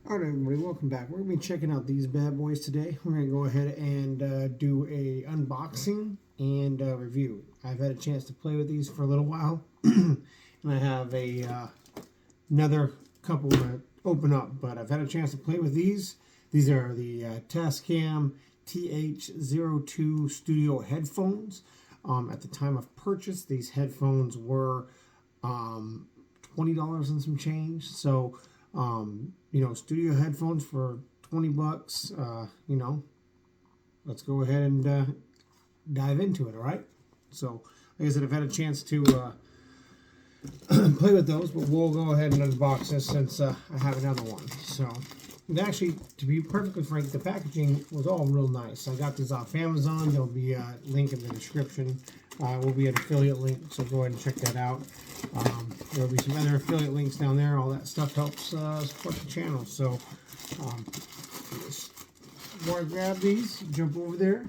Alright everybody, welcome back. We're going to be checking out these bad boys today. We're going to go ahead and do a unboxing and review. I've had a chance to play with these for a little while. And I have another couple to open up, but I've had a chance to play with these. These are the Tascam TH-02 studio headphones. At the time of purchase, these headphones were $20 and some change. So studio headphones for 20 bucks, let's go ahead and dive into it, all right? So, like I said, I've had a chance to play with those, but we'll go ahead and unbox this since I have another one. So, and actually, to be perfectly frank, the packaging was all real nice. I got these off Amazon. There'll be a link in the description. Will be an affiliate link, so go ahead and check that out. There'll be some other affiliate links down there. All that stuff helps support the channel. So, before I grab these, jump over there.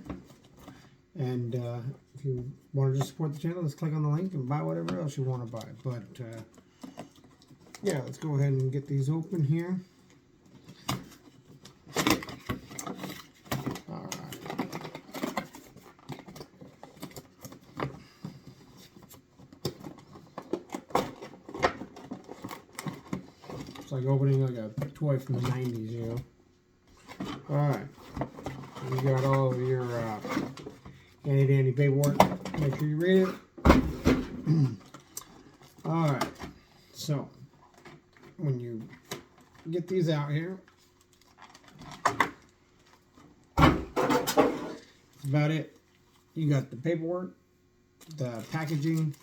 And if you want to just support the channel, let's click on the link and buy whatever else you want to buy. But, yeah, let's go ahead and get these open here. It's like opening like a toy from the 90s, you know. Alright. You got all of your handy dandy paperwork. Make sure you read it. Alright. So, when you get these out here, that's about it. You got the paperwork, the packaging,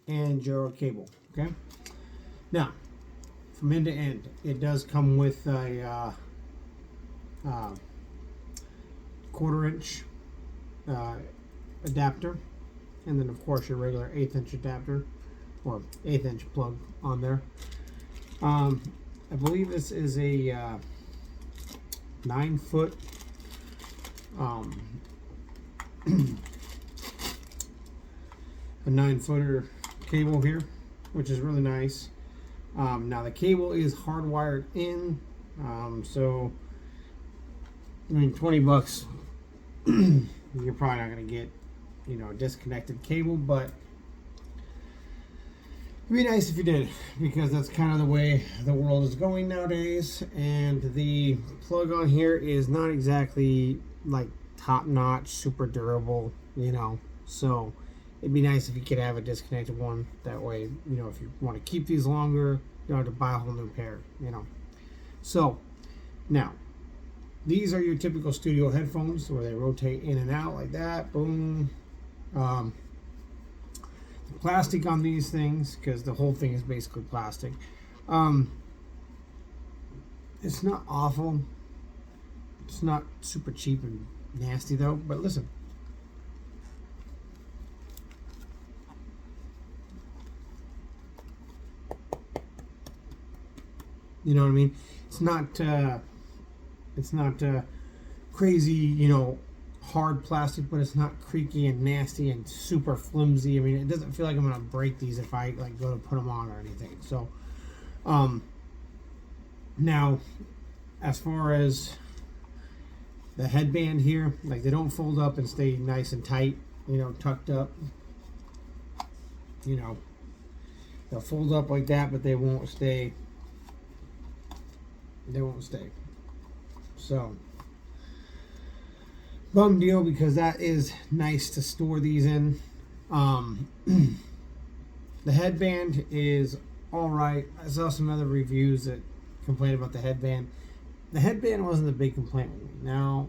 and your cable. Okay? Now, from end to end, it does come with a 1/4-inch adapter, and then of course your regular 1/8-inch adapter or 1/8-inch plug on there. I believe this is a 9-foot a 9-footer cable here, which is really nice. Now the cable is hardwired in, so I mean 20 bucks you're probably not going to get a disconnected cable, but it'd be nice if you did, because that's kind of the way the world is going nowadays. And the plug on here is not exactly like top-notch, super durable, so it'd be nice if you could have a disconnected one. That way, if you want to keep these longer, you don't have to buy a whole new pair, So, now, these are your typical studio headphones where they rotate in and out like that. Boom. The plastic on these things, because the whole thing is basically plastic. It's not awful. It's not super cheap and nasty though, but listen. You know what I mean? It's not crazy, hard plastic, but it's not creaky and nasty and super flimsy. I mean, it doesn't feel like I'm gonna break these if I go to put them on or anything. So, now, as far as the headband here, like they don't fold up and stay nice and tight, tucked up. They'll fold up like that, but they won't stay. So, bum deal, because that is nice to store these in. The headband is alright. I saw some other reviews that complained about the headband. The headband wasn't a big complaint with me. Now,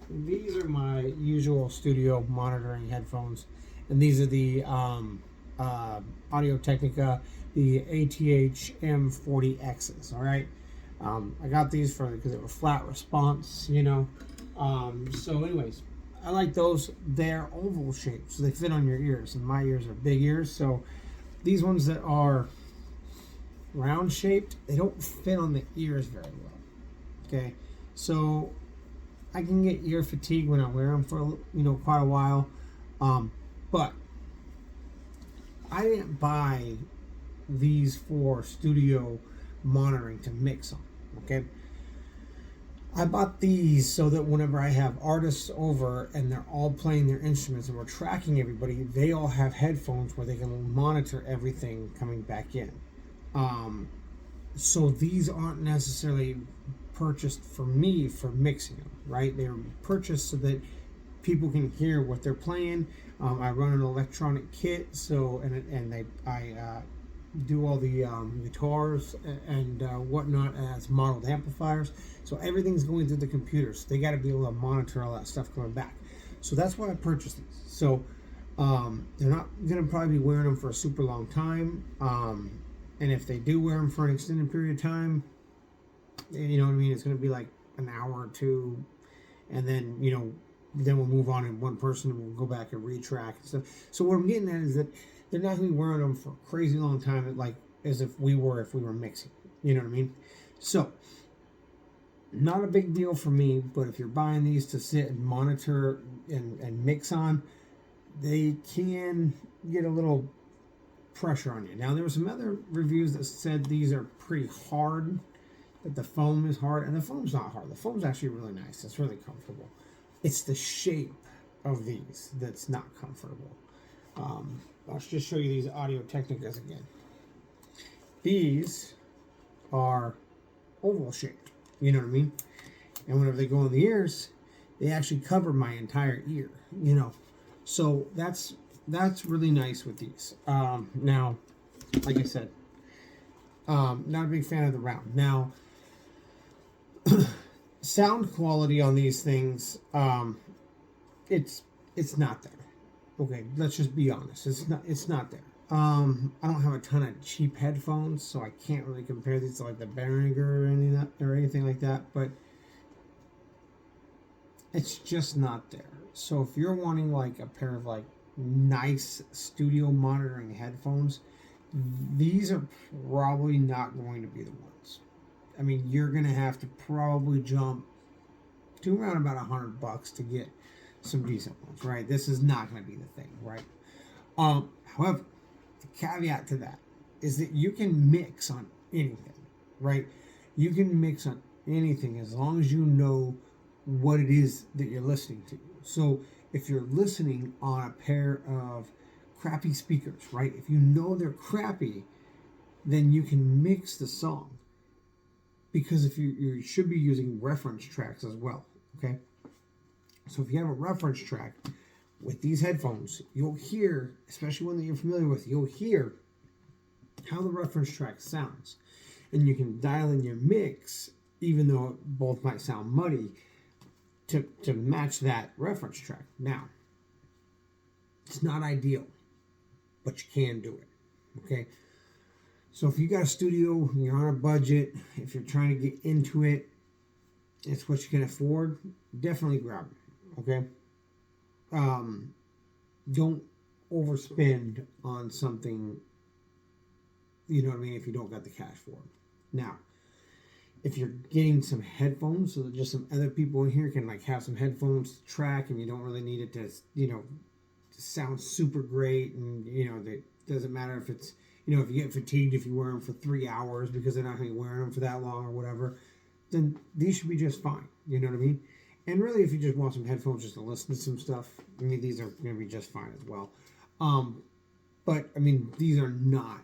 these are my usual studio monitoring headphones, and these are the Audio-Technica, the ATH-M40Xs, alright? I got these because they were flat response, So anyways, I like those. They're oval shaped, so they fit on your ears, and my ears are big ears, so these ones that are round shaped, they don't fit on the ears very well. Okay, so I can get ear fatigue when I wear them for quite a while, but I didn't buy these for studio monitoring to mix on. Okay. I bought these so that whenever I have artists over and they're all playing their instruments and we're tracking everybody, they all have headphones where they can monitor everything coming back in. So these aren't necessarily purchased for me for mixing them, right? They're purchased so that people can hear what they're playing. I run an electronic kit, so I do all the guitars and whatnot as modeled amplifiers. So everything's going through the computer. So they got to be able to monitor all that stuff coming back. So that's why I purchased these. So they're not going to probably be wearing them for a super long time. And if they do wear them for an extended period of time, you know what I mean? It's going to be like an hour or two. And then, then we'll move on and one person will go back and retrack and stuff. So what I'm getting at is that they're not going to be wearing them for a crazy long time, like as if we were mixing. You know what I mean? So, not a big deal for me, but if you're buying these to sit and monitor and mix on, they can get a little pressure on you. Now, there were some other reviews that said these are pretty hard, that the foam is hard, and the foam's not hard. The foam's actually really nice. It's really comfortable. It's the shape of these that's not comfortable. I'll just show you these Audio Technicas again. These are oval shaped, you know what I mean? And whenever they go in the ears, they actually cover my entire ear, So that's really nice with these. Now, like I said, not a big fan of the round. Now, sound quality on these things, it's not there. Okay, let's just be honest. It's not there. I don't have a ton of cheap headphones, so I can't really compare these to like the Behringer or anything like that, but it's just not there. So if you're wanting like a pair of like nice studio monitoring headphones, these are probably not going to be the ones. I mean, you're going to have to probably jump to around about $100 to get some decent ones, right? This is not going to be the thing, right? However, the caveat to that is that you can mix on anything, right? You can mix on anything as long as you know what it is that you're listening to. So if you're listening on a pair of crappy speakers, right? If you know they're crappy, then you can mix the song. Because if you should be using reference tracks as well, okay? So if you have a reference track with these headphones, you'll hear, especially one that you're familiar with, you'll hear how the reference track sounds. And you can dial in your mix, even though both might sound muddy, to match that reference track. Now, it's not ideal, but you can do it, okay? So if you got a studio, you're on a budget, if you're trying to get into it, it's what you can afford, definitely grab it, okay? Don't overspend on something, you know what I mean, if you don't got the cash for it. Now, if you're getting some headphones so that just some other people in here can like have some headphones to track and you don't really need it to, to sound super great, and it doesn't matter if it's, if you get fatigued if you wear them for 3 hours because they're not going to be wearing them for that long or whatever, then these should be just fine. You know what I mean? And really, if you just want some headphones just to listen to some stuff, I mean, these are going to be just fine as well. But, I mean, these are not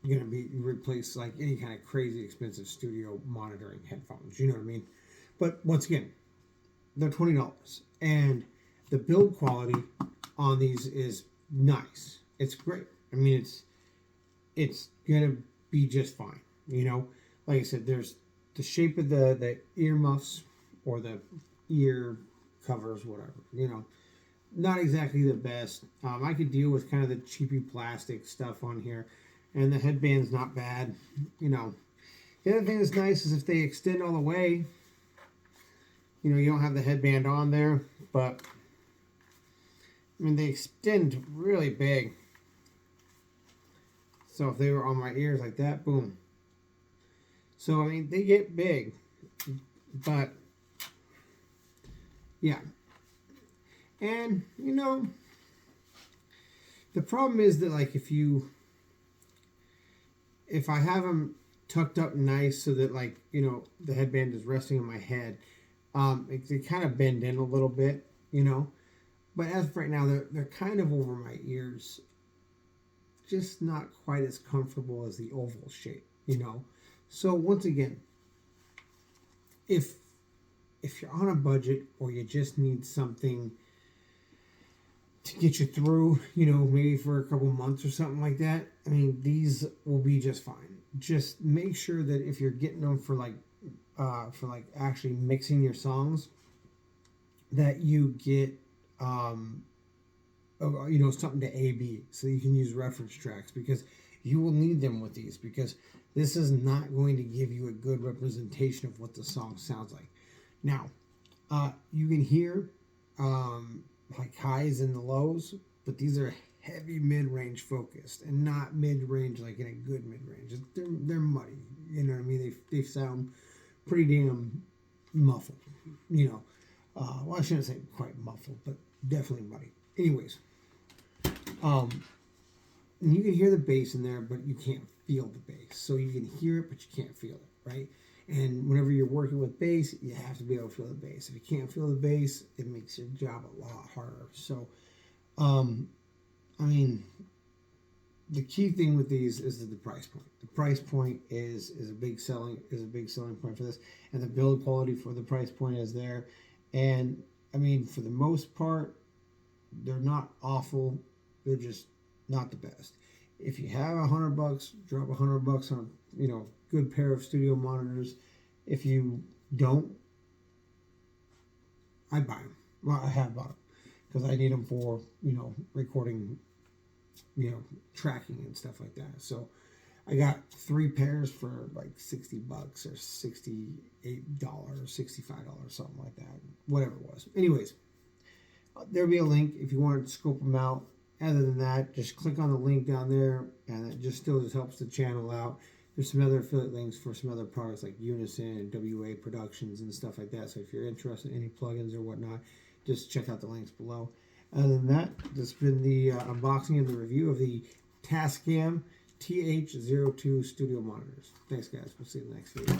going to be replaced like any kind of crazy expensive studio monitoring headphones. You know what I mean? But once again, they're $20. And the build quality on these is nice. It's great. I mean, it's gonna be just fine. Like I said, there's the shape of the earmuffs or the ear covers, whatever. Not exactly the best. I could deal with kind of the cheapy plastic stuff on here, and the headband's not bad. The other thing that's nice is if they extend all the way. You don't have the headband on there, but I mean they extend really big. So if they were on my ears like that, boom. So, I mean, they get big. But, yeah. And, the problem is that, like, if I have them tucked up nice so that, like, you know, the headband is resting on my head. They kind of bend in a little bit, you know. But as of right now, they're kind of over my ears. Just not quite as comfortable as the oval shape, you know. So once again, if you're on a budget or you just need something to get you through, you know, maybe for a couple months or something like that, I mean, these will be just fine. Just make sure that if you're getting them for like actually mixing your songs, that you get you know, something to A/B so you can use reference tracks, because you will need them with these, because this is not going to give you a good representation of what the song sounds like. Now, you can hear like highs and the lows, but these are heavy mid-range focused and not mid-range like in a good mid-range. They're muddy, you know what I mean? They sound pretty damn muffled, you know. Well, I shouldn't say quite muffled, but definitely muddy. Anyways, and you can hear the bass in there, but you can't feel the bass. So you can hear it, but you can't feel it, right? And whenever you're working with bass, you have to be able to feel the bass. If you can't feel the bass, it makes your job a lot harder. So, I mean, the key thing with these is the price point. The price point is a big selling point for this, and the build quality for the price point is there. And I mean, for the most part, they're not awful. They're just not the best. If you have $100, drop $100 on a, you know, good pair of studio monitors. If you don't, I buy them. Well, I have bought them because I need them for, you know, recording, you know, tracking and stuff like that. So I got 3 pairs for like $60 or $68, $65, something like that, whatever it was. Anyways, there'll be a link if you want to scope them out. Other than that, just click on the link down there, and it just helps the channel out. There's some other affiliate links for some other products like Unison and WA Productions and stuff like that. So if you're interested in any plugins or whatnot, just check out the links below. Other than that, this has been the unboxing and the review of the Tascam TH-02 studio monitors. Thanks, guys. We'll see you in the next video.